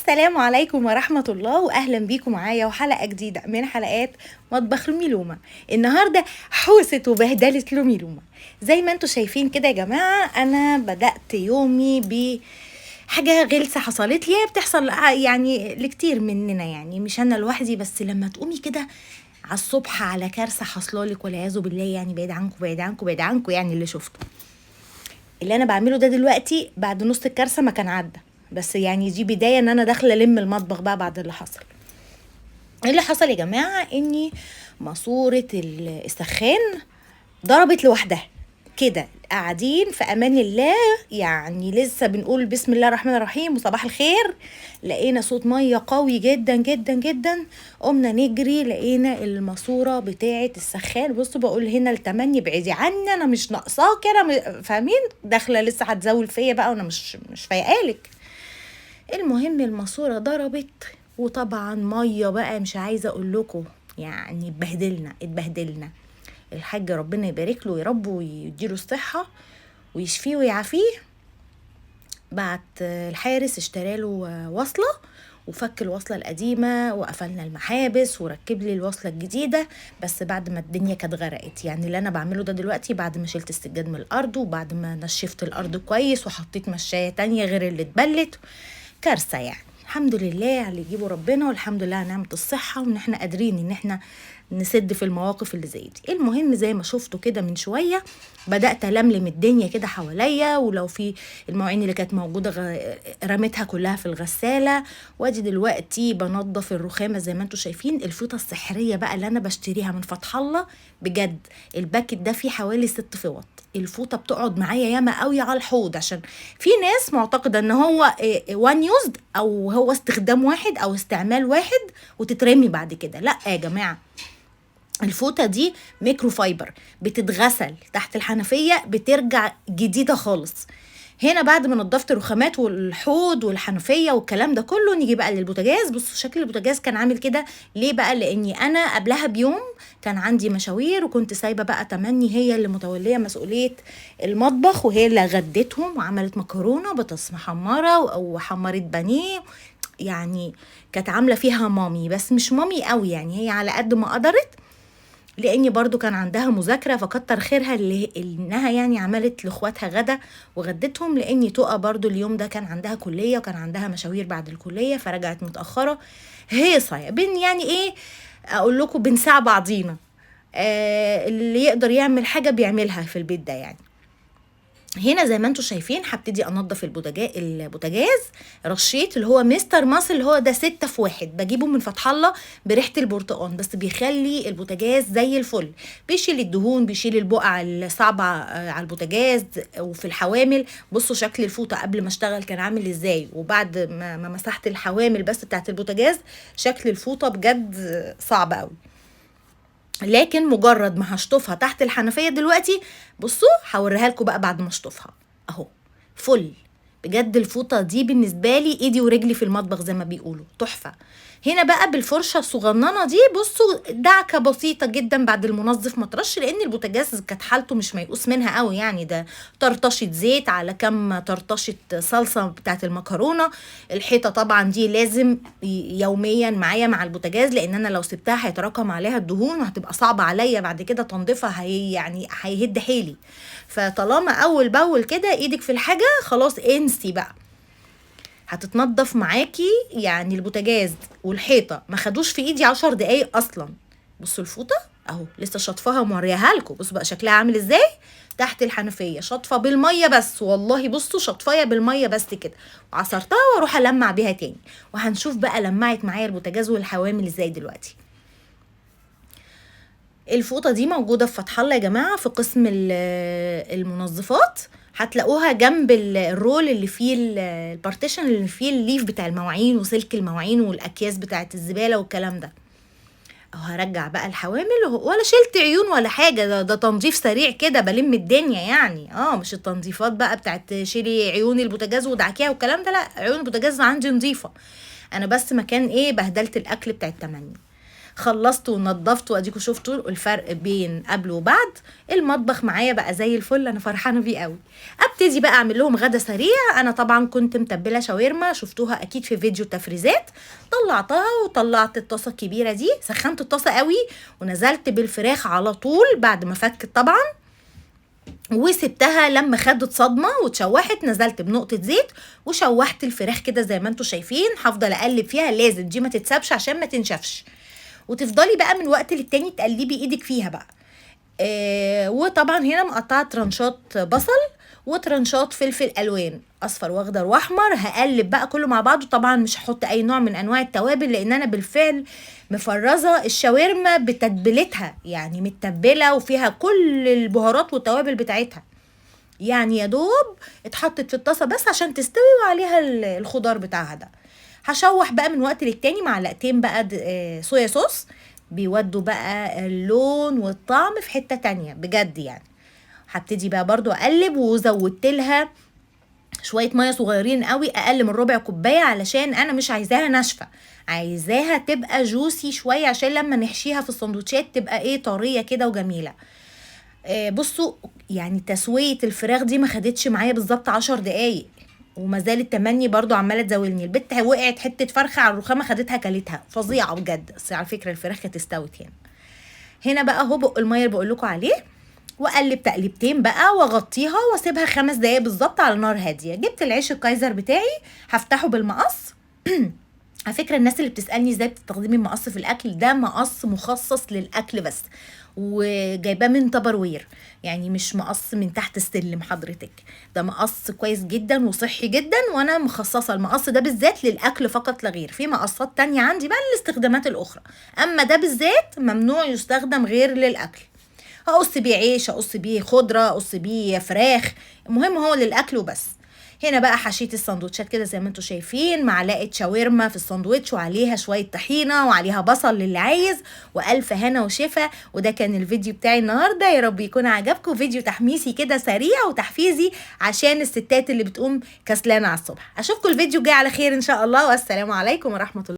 السلام عليكم ورحمة الله، وأهلا بيكم معايا وحلقة جديدة من حلقات مطبخ لومي لومة. النهاردة حوسة وبهدلة لومي لومة. زي ما انتوا شايفين كده يا جماعة، أنا بدأت يومي بحاجة غلسة حصلت لي، بتحصل يعني لكتير مننا، يعني مش أنا لوحدي. بس لما تقومي كده على الصبح على كارثة حصلالك والعياذ بالله، يعني بعيد عنكم بعيد عنكم بعيد عنكم، يعني اللي شفته اللي انا بعمله ده دلوقتي بعد نص الكارثه ما كان عدى. بس يعني دي بدايه ان انا داخله الم المطبخ بقى بعد اللي حصل. إيه اللي حصل يا جماعه؟ اني ماسوره السخان ضربت لوحدها كده، قاعدين في امان الله، يعني لسه بنقول بسم الله الرحمن الرحيم وصباح الخير، لقينا صوت ميه قوي جدا جدا جدا. قمنا نجري لقينا الماسوره بتاعه السخان. بصوا بقول هنا لتمني بعيدي عني، انا مش ناقصاك، انا فاهمين داخله لسه هتزول فيا بقى وانا مش فايقالك. المهم الماسوره ضربت، وطبعا ميه بقى مش عايزه اقول لكم، يعني اتبهدلنا. الحاج ربنا يبارك له يا رب ويديله الصحة ويشفيه ويعافيه، بعت الحارس اشترى له وصلة وفك الوصلة القديمة وقفلنا المحابس وركب لي الوصلة الجديدة. بس بعد ما الدنيا كانت غرقت، يعني اللي انا بعمله ده دلوقتي بعد ما شلت السجاد من الارض وبعد ما نشفت الارض كويس وحطيت مشاية تانية غير اللي اتبلت. كارثة يعني. الحمد لله على اللي يجيبه ربنا، والحمد لله على نعمة الصحة، وان احنا قادرين ان احنا نسد في المواقف اللي زي دي. المهم زي ما شفتوا كده من شوية بدأت ألملم الدنيا كده حواليا، ولو في المواعين اللي كانت موجودة رميتها كلها في الغسالة. وادي دلوقتي بنظف الرخامة زي ما انتوا شايفين. الفوطة السحرية بقى اللي انا بشتريها من فتح الله، بجد الباكت ده فيه حوالي 6 فوط. الفوطة بتقعد معايا ياما قوي على الحوض، عشان في ناس معتقدة ان هو وان يوزد، او هو استخدام واحد او استعمال واحد وتترمي بعد كده. لا يا جماعة، الفوطة دي ميكرو فايبر، بتتغسل تحت الحنفية بترجع جديدة خالص. هنا بعد ما نضفت الرخامات والحوض والحنفية والكلام ده كله، نيجي بقى للبوتاجاز. بصوا شكل البوتاجاز كان عامل كده ليه بقى؟ لاني انا قبلها بيوم كان عندي مشاوير، وكنت سايبة بقى تمني هي اللي متولية مسؤولية المطبخ، وهي اللي غدتهم وعملت مكرونة بطاطس محمرة وحمرت بانيه. يعني كانت عاملة فيها مامي، بس مش مامي قوي، يعني هي على قد ما قدرت، لاني برضو كان عندها مذاكرة، فكتر خيرها اللي انها يعني عملت لاخواتها غدا وغدتهم. لاني تقى برضو اليوم ده كان عندها كلية وكان عندها مشاوير بعد الكلية، فرجعت متأخرة. هيصة بين يعني ايه اقول لكم، بنساع بعضينا. اللي يقدر يعمل حاجة بيعملها في البيت ده يعني. هنا زي ما انتوا شايفين هبتدي انضف البوتاجاز. رشيت اللي هو مستر ماسل، اللي هو ده 6 في 1، بجيبه من فتح الله بريحه البرتقال، بس بيخلي البوتاجاز زي الفل، بيشيل الدهون، بيشيل البقع الصعبه على البوتاجاز وفي الحوامل. بصوا شكل الفوطه قبل ما اشتغل كان عامل ازاي، وبعد ما مسحت الحوامل بس بتاعت البوتاجاز، شكل الفوطه بجد صعب قوي. لكن مجرد ما هشطفها تحت الحنفية دلوقتي، بصوا هوريها لكم بقى بعد ما اشطفها اهو، فل. بجد الفوطة دي بالنسبة لي ايدي ورجلي في المطبخ زي ما بيقولوا، تحفة. هنا بقى بالفرشة الصغننة دي، بصوا دعكة بسيطة جدا بعد المنظف ما ترش، لان البوتاجاز كانت حالته مش ميؤوس منها قوي، يعني ده طرطشة زيت على كم طرطشة صلصة بتاعت المكرونة. الحيطة طبعا دي لازم يوميا معايا مع البوتاجاز، لان انا لو سبتها هيتراكم عليها الدهون وهتبقى صعبة عليا بعد كده تنظيفها، يعني هيهد حيلي. فطالما اول باول كده ايدك في الحاجة، خلاص انسي بقى، هتتنضف معاكي. يعني البوتاجاز والحيطه ما خدوش في ايدي 10 دقايق اصلا. بصوا الفوطه اهو لسه شاطفاها موريها لكم، بصوا بقى شكلها عامل ازاي تحت الحنفيه، شاطفه بالميه بس، والله بصوا شطفايه بالميه بس كده، وعصرتها واروح المع بيها تاني. وهنشوف بقى لمعت معايا البوتاجاز والحوامل ازاي دلوقتي. الفوطه دي موجوده في فتح الله يا جماعه، في قسم المنظفات، هتلاقوها جنب الرول اللي فيه البارتيشن اللي فيه الليف بتاع المواعين وسلك المواعين والاكياس بتاعت الزباله والكلام ده. اهو هرجع بقى الحوامل، ولا شلت عيون ولا حاجه، ده تنظيف سريع كده بلم الدنيا يعني. مش التنظيفات بقى بتاعت شيلي عيون البوتاجاز ودعكيها والكلام ده، لا، عيون البوتاجاز عندي نظيفه. انا بس مكان ايه بهدلت الاكل بتاع التمني. خلصت ونضفت واديكوا شفتوا الفرق بين قبل وبعد. المطبخ معايا بقى زي الفل، انا فرحانه بيه قوي. ابتدي بقى اعمل لهم غدا سريع. انا طبعا كنت متبله شاورما، شفتوها اكيد في فيديو تفريزات. طلعتها وطلعت الطاسه الكبيره دي، سخنت الطاسه قوي ونزلت بالفراخ على طول بعد ما فكت طبعا، وسبتها لما خدت صدمه واتشوحت. نزلت بنقطه زيت وشوحت الفراخ كده زي ما انتم شايفين. هفضل اقلب فيها، لازم دي ما تتسابش عشان ما تنشفش، وتفضلي بقى من وقت للتاني تقلبي ايدك فيها بقى. وطبعا هنا مقطعه ترانشات بصل وترانشات فلفل الوان اصفر واخضر واحمر. هقلب بقى كله مع بعضه. طبعا مش هحط اي نوع من انواع التوابل لان انا بالفعل مفرزه الشاورما بتتبيلتها، يعني متبله وفيها كل البهارات والتوابل بتاعتها، يعني يا دوب اتحطت في الطاسه بس عشان تستوي وعليها الخضار بتاعها ده. هشوح بقى من وقت للتاني معلقتين بقى صويا صوص، بيودوا بقى اللون والطعم في حته تانية بجد يعني. هبتدي بقى برضو اقلب، وزودت لها شويه ميه صغيرين قوي، اقل من ربع كوبايه، علشان انا مش عايزاها ناشفه، عايزاها تبقى جوسي شويه عشان لما نحشيها في السندوتشات تبقى ايه طريه كده وجميله. بصوا يعني تسويه الفراخ دي ما خدتش معايا بالظبط 10 دقايق، وما زالت تمني برضو عماله تزاولني. البت وقعت حته فرخه على الرخامه خدتها كلتها، فظيعه بجد. بس على فكره الفراخ كانت استوت هنا بقى اهو بق الميه اللي بقول لكم عليه، واقلب تقليبتين بقى واغطيها واسيبها 5 دقايق بالظبط على نار هاديه. جبت العيش الكايزر بتاعي هفتحه بالمقص. على فكره الناس اللي بتسالني ازاي بتستخدمي المقص في الاكل، ده مقص مخصص للاكل بس، وجايباه من تبروير، يعني مش مقص من تحت السلم حضرتك. ده مقص كويس جدا وصحي جدا، وانا مخصصه المقص ده بالذات للاكل فقط لا غير. في مقصات تانية عندي بقى للاستخدامات الاخرى، اما ده بالذات ممنوع يستخدم غير للاكل. هقص بيه عيش، هقص بيه خضره، هقص بيه فراخ، المهم هو للاكل وبس. هنا بقى حشيت السندوتشات كده زي ما انتم شايفين، معلقه شاورما في الساندوتش وعليها شويه طحينه وعليها بصل للي عايز، والف هنا وشفا. وده كان الفيديو بتاعي النهارده، يا رب يكون عجبكم. فيديو تحميسي كده سريع وتحفيزي عشان الستات اللي بتقوم كسلانه على الصبح. اشوفكم الفيديو الجاي على خير ان شاء الله، والسلام عليكم ورحمه الله.